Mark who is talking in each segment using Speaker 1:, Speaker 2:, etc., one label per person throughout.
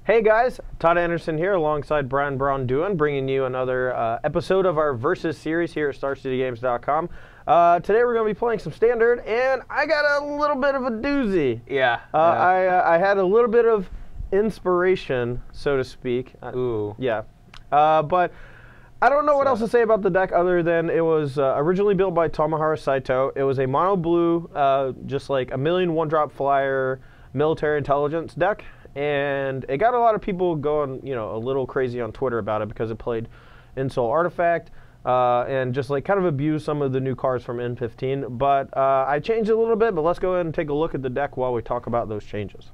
Speaker 1: Hey guys, Todd Anderson here alongside Brian Brown-Duan, bringing you another episode of our Versus series here at StarCityGames.com. Today we're going to be playing some Standard, and I got a little bit of a doozy.
Speaker 2: Yeah.
Speaker 1: I had a little bit of inspiration, so to speak.
Speaker 2: Ooh.
Speaker 1: Yeah. But I don't know what else to say about the deck other than it was originally built by Tomohiro Saito. It was a mono blue, just like a million one-drop flyer military intelligence deck. And it got a lot of people going, a little crazy on Twitter about it because it played Insole Artifact and just like kind of abused some of the new cards from N15. But I changed it a little bit, but let's go ahead and take a look at the deck while we talk about those changes.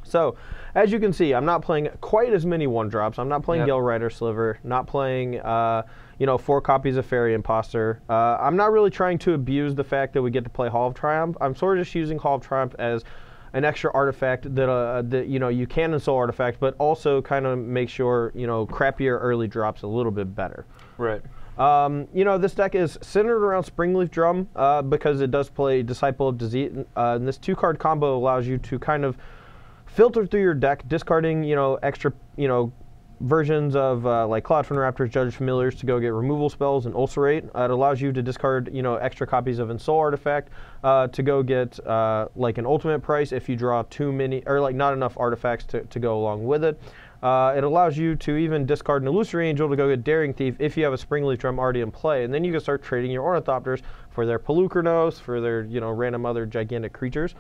Speaker 1: So, as you can see, I'm not playing quite as many one-drops. I'm not playing Gale Rider Sliver, not playing, 4 copies of Fairy Imposter. I'm not really trying to abuse the fact that we get to play Hall of Triumph. I'm sort of just using Hall of Triumph as an extra artifact that you can Insole Artifact, but also kind of make sure crappier early drops a little bit better.
Speaker 2: Right.
Speaker 1: This deck is centered around Springleaf Drum because it does play Disciple of Deceit, and this 2-card combo allows you to kind of filter through your deck, discarding extra versions of like Cloudfin Raptors, Judge Familiars to go get removal spells and Ulcerate. It allows you to discard extra copies of Insole Artifact to go get like an ultimate price if you draw too many or like not enough artifacts to go along with it. It allows you to even discard an Illusory Angel to go get Daring Thief if you have a Springleaf Drum already in play, and then you can start trading your Ornithopters for their Pelucranos, for their random other gigantic creatures.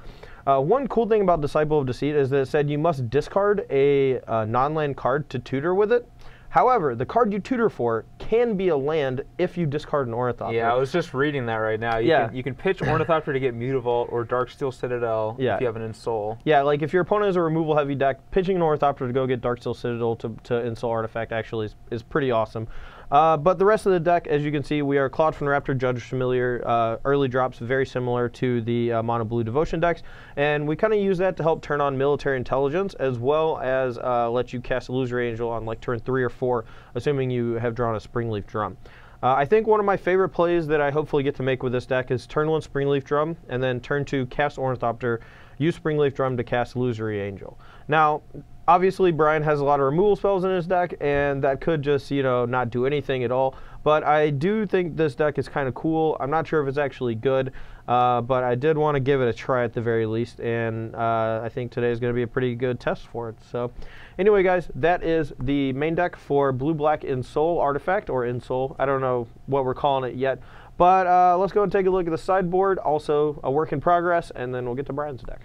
Speaker 1: One cool thing about Disciple of Deceit is that it said you must discard a non-land card to tutor with it. However, the card you tutor for can be a land if you discard an Ornithopter.
Speaker 2: Yeah, I was just reading that right now. You can pitch Ornithopter to get Mutavault or Darksteel Citadel if you have an Insole. Yeah,
Speaker 1: like if your opponent is a removal heavy deck, pitching an Ornithopter to go get Darksteel Citadel to Insole Artifact actually is pretty awesome. But the rest of the deck, as you can see, we are Cloudfin Raptor, Judge Familiar, early drops very similar to the Mono Blue Devotion decks, and we kind of use that to help turn on Military Intelligence as well as let you cast Illusory Angel on like turn 3 or 4, assuming you have drawn a Springleaf Drum. I think one of my favorite plays that I hopefully get to make with this deck is turn 1 Springleaf Drum, and then turn 2 cast Ornithopter, use Springleaf Drum to cast Illusory Angel. Now, obviously, Brian has a lot of removal spells in his deck, and that could just, not do anything at all. But I do think this deck is kind of cool. I'm not sure if it's actually good, but I did want to give it a try at the very least, and I think today is going to be a pretty good test for it. So, anyway, guys, that is the main deck for Blue-Black Insole Artifact, or Insole. I don't know what we're calling it yet. But let's go and take a look at the sideboard, also a work in progress, and then we'll get to Brian's deck.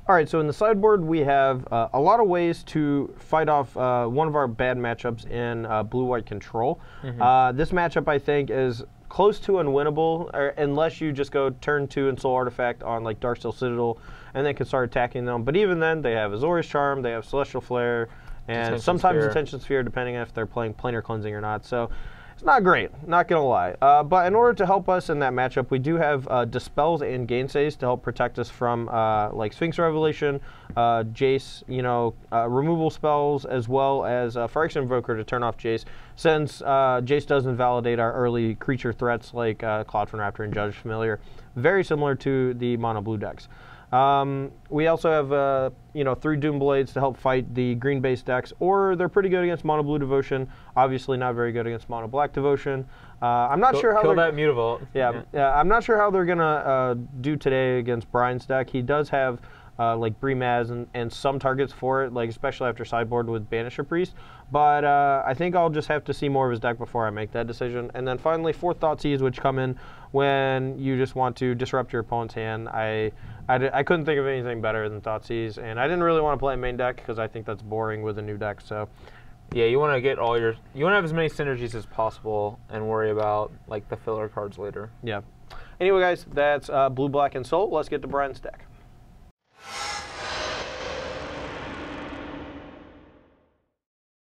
Speaker 1: All right, so in the sideboard, we have a lot of ways to fight off one of our bad matchups in blue-white control. This matchup, I think, is close to unwinnable, unless you just go turn 2 Insole Artifact on like Darksteel Citadel, and then can start attacking them. But even then, they have Azorius Charm, they have Celestial Flare, and sometimes Attention Sphere, depending on if they're playing Planar Cleansing or not. So it's not great, not going to lie. But in order to help us in that matchup, we do have Dispels and Gainsays to help protect us from like Sphinx Revelation, Jace, removal spells, as well as Phyrexian Invoker to turn off Jace, since Jace does invalidate our early creature threats like Cloudfin Raptor and Judge Familiar, very similar to the Mono Blue decks. We also have, 3 Doom Blades to help fight the green-based decks, or they're pretty good against Mono Blue Devotion. Obviously, not very good against Mono Black Devotion. I'm not sure how
Speaker 2: kill that Mutavault.
Speaker 1: Yeah, I'm not sure how they're gonna do today against Brian's deck. He does have like Brimaz and some targets for it, like especially after sideboard with Banisher Priest. But I think I'll just have to see more of his deck before I make that decision. And then finally, 4 Thoughtseize, which come in when you just want to disrupt your opponent's hand. I couldn't think of anything better than Thoughtseize, and I didn't really want to play a main deck because I think that's boring with a new deck. So,
Speaker 2: yeah, you want to get you want to have as many synergies as possible and worry about like the filler cards later.
Speaker 1: Yeah. Anyway, guys, that's Blue, Black, and Soul. Let's get to Brian's deck.